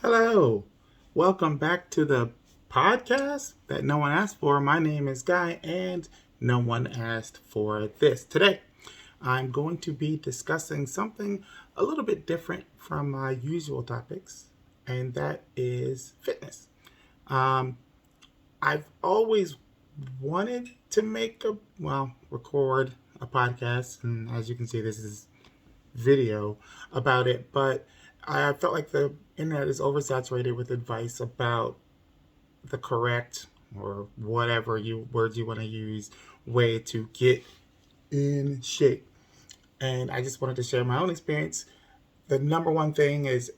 Hello, welcome back to the podcast that no one asked for. My name is Guy, and no one asked for this. Today, I'm going to be discussing something a little bit different from my usual topics, and that is fitness. Um, I've always wanted to record a podcast, and as you can see, this is video about it, but I felt like the internet is oversaturated with advice about the correct or whatever you words you want to use way to get in shape. And I just wanted to share my own experience. The number one thing is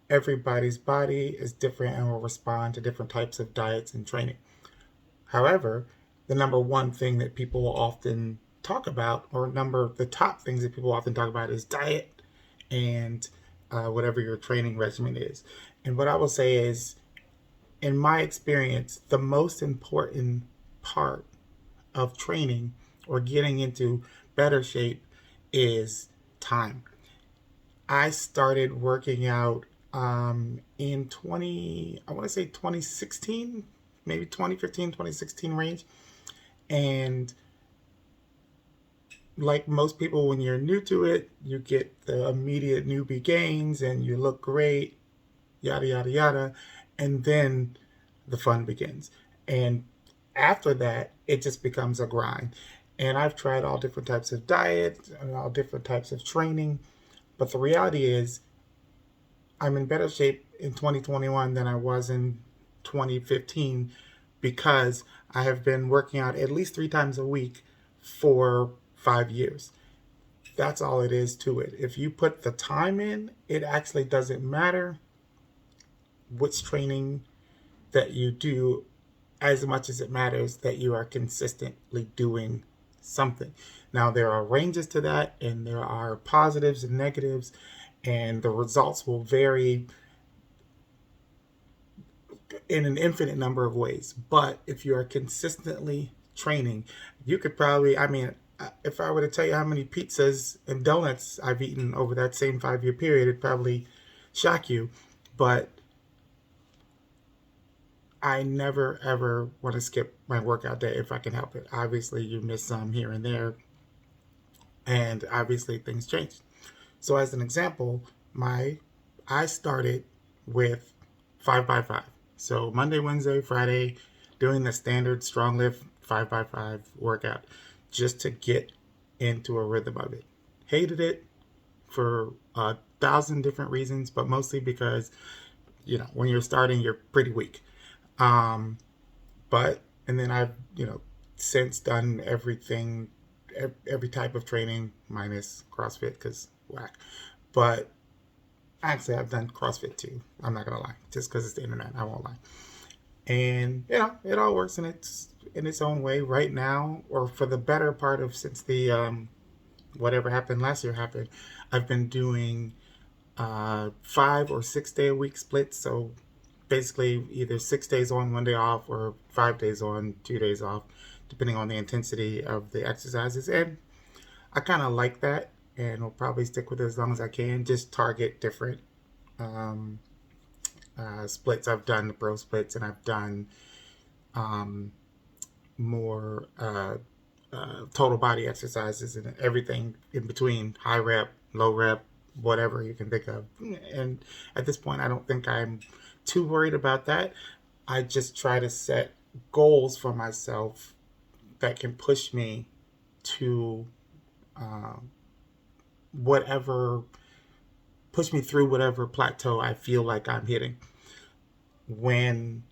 everybody's body is different and will respond to different types of diets and training. However, the number one thing that people will often talk about, or the top things that people often talk about, is diet and whatever your training regimen is. And what I will say is, in my experience, the most important part of training or getting into better shape is time. I started working out in I want to say 2016, maybe 2015, 2016 range. And like most people, when you're new to it, you get the immediate newbie gains and you look great, yada, yada, yada. And then the fun begins. And after that, it just becomes a grind. And I've tried all different types of diet and all different types of training. But the reality is, I'm in better shape in 2021 than I was in 2015 because I have been working out at least 3 times a week for 5 years. That's all it is to it. If you put the time in, it actually doesn't matter which training that you do as much as it matters that you are consistently doing something. Now, there are ranges to that, and there are positives and negatives, and the results will vary in an infinite number of ways. But if you are consistently training, you could probably, if I were to tell you how many pizzas and donuts I've eaten over that same 5 year period, it'd probably shock you. But I never ever want to skip my workout day if I can help it. Obviously, you miss some here and there, and obviously things change. So, as an example, I started with 5x5. So Monday, Wednesday, Friday, doing the standard strong lift 5x5 workout just to get into a rhythm of it. Hated it for 1,000 different reasons, but mostly because, when you're starting, you're pretty weak. Um, and then I've, since done everything, every type of training minus CrossFit because whack. But actually, I've done CrossFit too. I'm not gonna lie, just because it's the internet, I won't lie. And it all works in its own way right now, or for the better part of since the whatever happened last year happened. I've been doing 5 or 6 day a week splits, so basically either 6 days on, 1 day off, or 5 days on, 2 days off, depending on the intensity of the exercises. And I kind of like that, and will probably stick with it as long as I can. Just target different um, splits. I've done the pro splits, and I've done um, more total body exercises and everything in between, high rep, low rep, whatever you can think of. And at this point, I don't think I'm too worried about that. I just try to set goals for myself that can push me to uh, whatever, push me through whatever plateau I feel like I'm hitting. When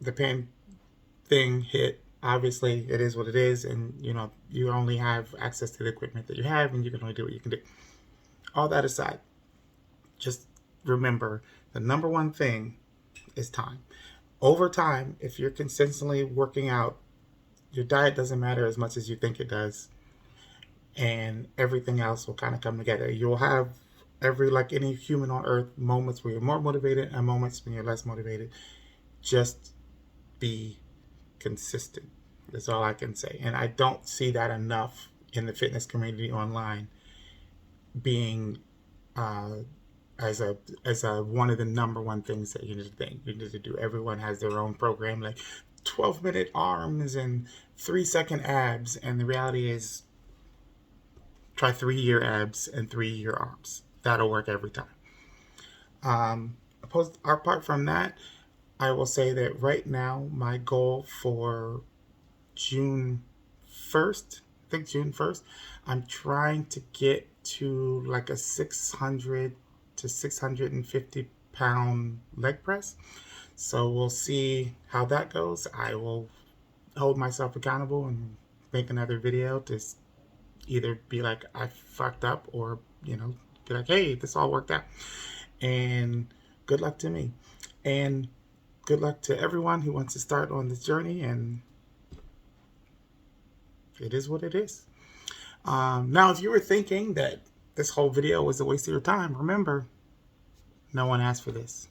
the pain thing hit, obviously it is what it is, and you only have access to the equipment that you have, and you can only do what you can do. All that aside, just remember the number one thing is time. Over time, if you're consistently working out, your diet doesn't matter as much as you think it does, and everything else will kind of come together. You'll have like any human on earth, moments where you're more motivated and moments when you're less motivated. Just be consistent. That's all I can say. And I don't see that enough in the fitness community online being as a one of the number one things that you need to do. Everyone has their own program, like 12-minute arms and 3-second abs, and the reality is try 3-year abs and 3-year arms. That'll work every time. Apart from that, I will say that right now my goal for June 1st, I think June 1st, I'm trying to get to like a 600 to 650 pound leg press. So we'll see how that goes. I will hold myself accountable and make another video to either be like I fucked up, or be like, hey, this all worked out. And good luck to me, and good luck to everyone who wants to start on this journey. And it is what it is. Now, if you were thinking that this whole video was a waste of your time, remember, no one asked for this.